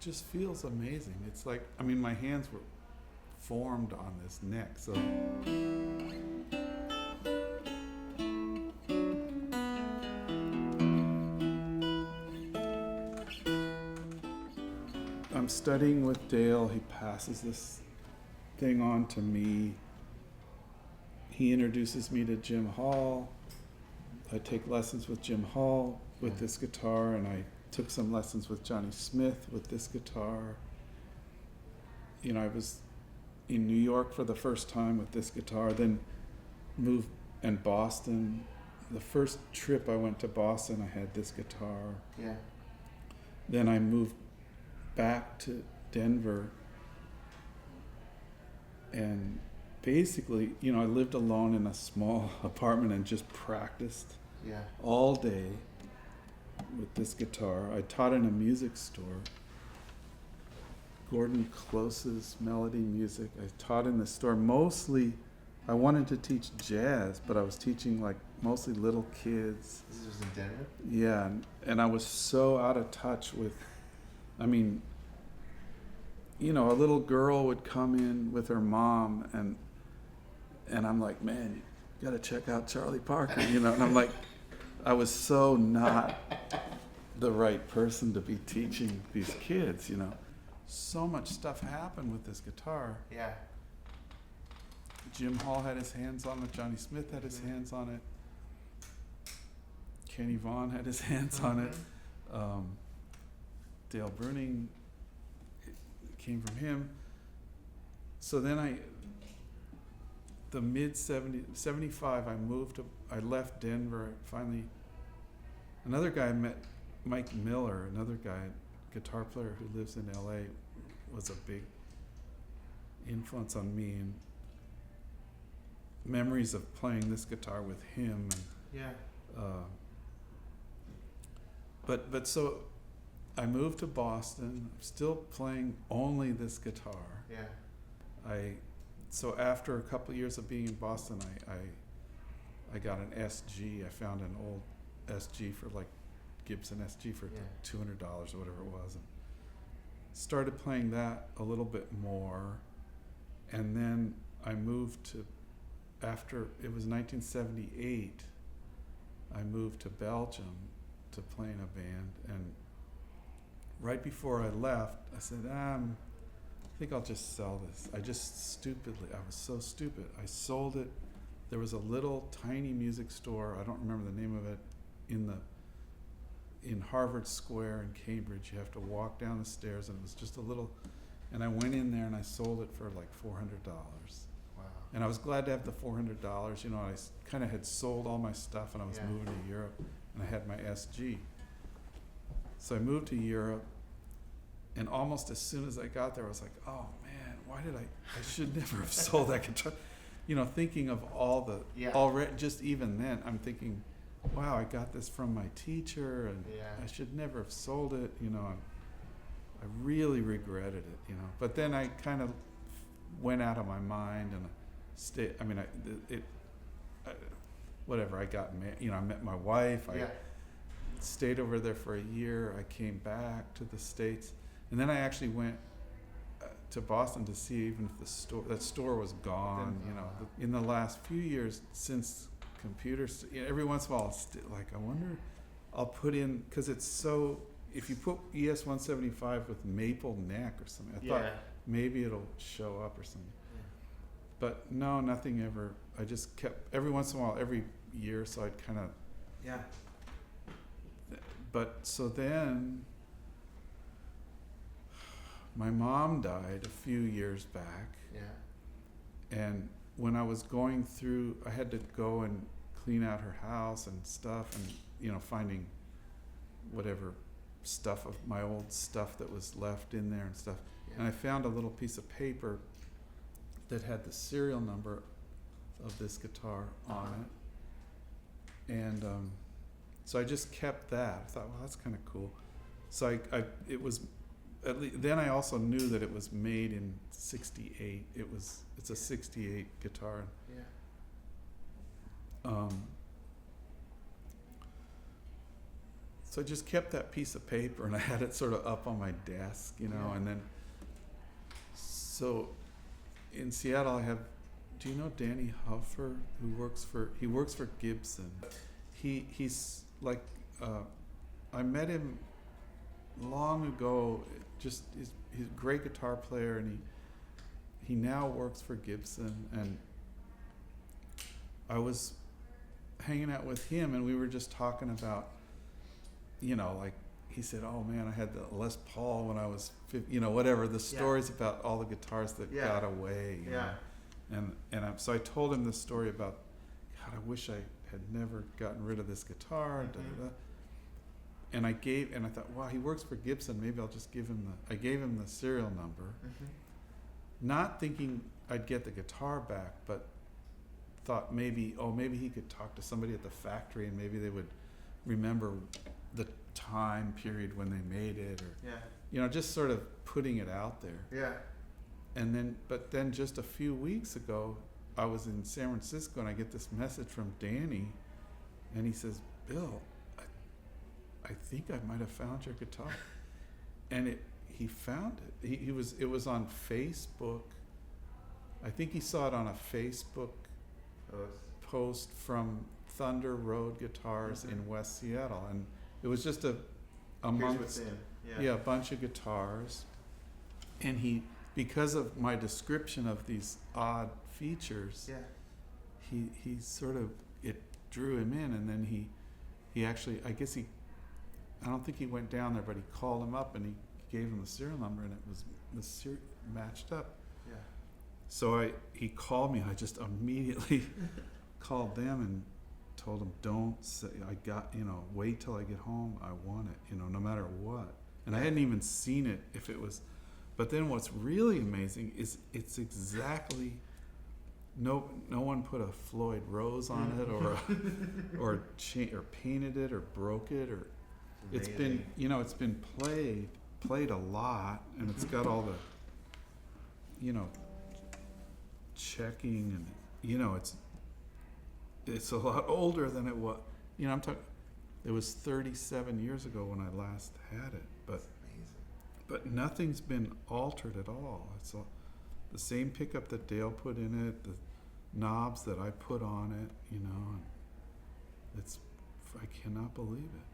just feels amazing. It's like, I mean, my hands were formed on this neck, so I'm studying with Dale. He passes this thing on to me. He introduces me to Jim Hall. I take lessons with Jim Hall with this guitar, and I took some lessons with Johnny Smith with this guitar. You know, I was in New York for the first time with this guitar, then moved in Boston. The first trip I went to Boston, I had this guitar. Yeah. Then I moved back to Denver, and basically, you know, I lived alone in a small apartment and just practiced all day with this guitar. I taught in a music store, Gordon Close's Melody Music. I taught in the store. Mostly, I wanted to teach jazz, but I was teaching like mostly little kids. This was in Denver? Yeah, and I was so out of touch with, I mean, you know, a little girl would come in with her mom, and I'm like, man, you gotta check out Charlie Parker, you know, and I'm like, I was so not the right person to be teaching these kids, you know. So much stuff happened with this guitar. Yeah. Jim Hall had his hands on it, Johnny Smith had his hands on it, Kenny Vaughan had his hands on it, Dale Bruning, came from him. So then the mid-75, I left Denver. Finally, another guy I met, Mike Miller, another guy, guitar player who lives in LA, was a big influence on me, and memories of playing this guitar with him. And, but so I moved to Boston. I'm still playing only this guitar. Yeah. So after a couple of years of being in Boston, I got an SG. I found an old SG for like Gibson SG for $200 or whatever it was, and started playing that a little bit more. And then I moved to, after it was 1978, I moved to Belgium to play in a band. And right before I left, I said, I think I'll just sell this. I was so stupid. I sold it. There was a little tiny music store, I don't remember the name of it, in Harvard Square in Cambridge. You have to walk down the stairs, and it was just a little, and I went in there and I sold it for like $400. Wow. And I was glad to have the $400. You know, I kind of had sold all my stuff, and I was moving to Europe, and I had my SG. So I moved to Europe, and almost as soon as I got there, I was like, oh man, why did I should never have sold that guitar. You know, thinking of all the, already, just even then, I'm thinking, wow, I got this from my teacher, and I should never have sold it, you know. I really regretted it, you know. But then I kind of went out of my mind, and whatever, I got, you know, I met my wife, I stayed over there for a year, I came back to the States, and then I actually went to Boston to see even if that store was gone, you know. In the last few years, since computers, you know, every once in a while, like, I wonder, I'll put in, because it's so, if you put ES-175 with maple neck or something, I thought maybe it'll show up or something. But no, nothing ever. I just kept, every once in a while, every year, so I'd kind of, but so then my mom died a few years back. And when I was going through, I had to go and clean out her house and stuff, and, you know, finding whatever stuff of my old stuff that was left in there and stuff. And I found a little piece of paper that had the serial number of this guitar on it. And so I just kept that. I thought, well, that's kind of cool. So it was, at least, then I also knew that it was made in '68. It's a '68 guitar. So I just kept that piece of paper and I had it sort of up on my desk, you know, Yeah. and then, so in Seattle I have, do you know Danny Huffer, who works for Gibson? He's like, I met him long ago, just, he's a great guitar player, and he now works for Gibson, and I was hanging out with him and we were just talking about, you know, like, he said, oh man, I had the Les Paul when I was, you know, whatever, the stories about all the guitars that got away, you know? So I told him this story about, God, I wish I had never gotten rid of this guitar, da, da, da. And I thought, wow, he works for Gibson, maybe I'll just give him I gave him the serial number, not thinking I'd get the guitar back, but thought maybe he could talk to somebody at the factory and maybe they would remember the time period when they made it, or you know, just sort of putting it out there. But then just a few weeks ago, I was in San Francisco and I get this message from Danny, and he says, Bill, I think I might have found your guitar. And he found it. It was on Facebook. I think he saw it on a Facebook post from Thunder Road Guitars in West Seattle, and it was just amongst a bunch of guitars, and because of my description of these odd features, he sort of, it drew him in, and then he actually, I don't think he went down there, but he called him up and he gave him the serial number, and it was matched up. So he called me, and I just immediately called them and told them, don't say, wait till I get home, I want it, you know, no matter what. And I hadn't even seen it if it was, but then what's really amazing is it's exactly, no one put a Floyd Rose on it, or painted it or broke it, or it's been, you know, it's been played a lot, and it's got all the, you know, checking, and you know, it's a lot older than it was, you know, I'm talking, it was 37 years ago when I last had it, but nothing's been altered at all. It's the same pickup that Dale put in it, the knobs that I put on it, you know, and I cannot believe it.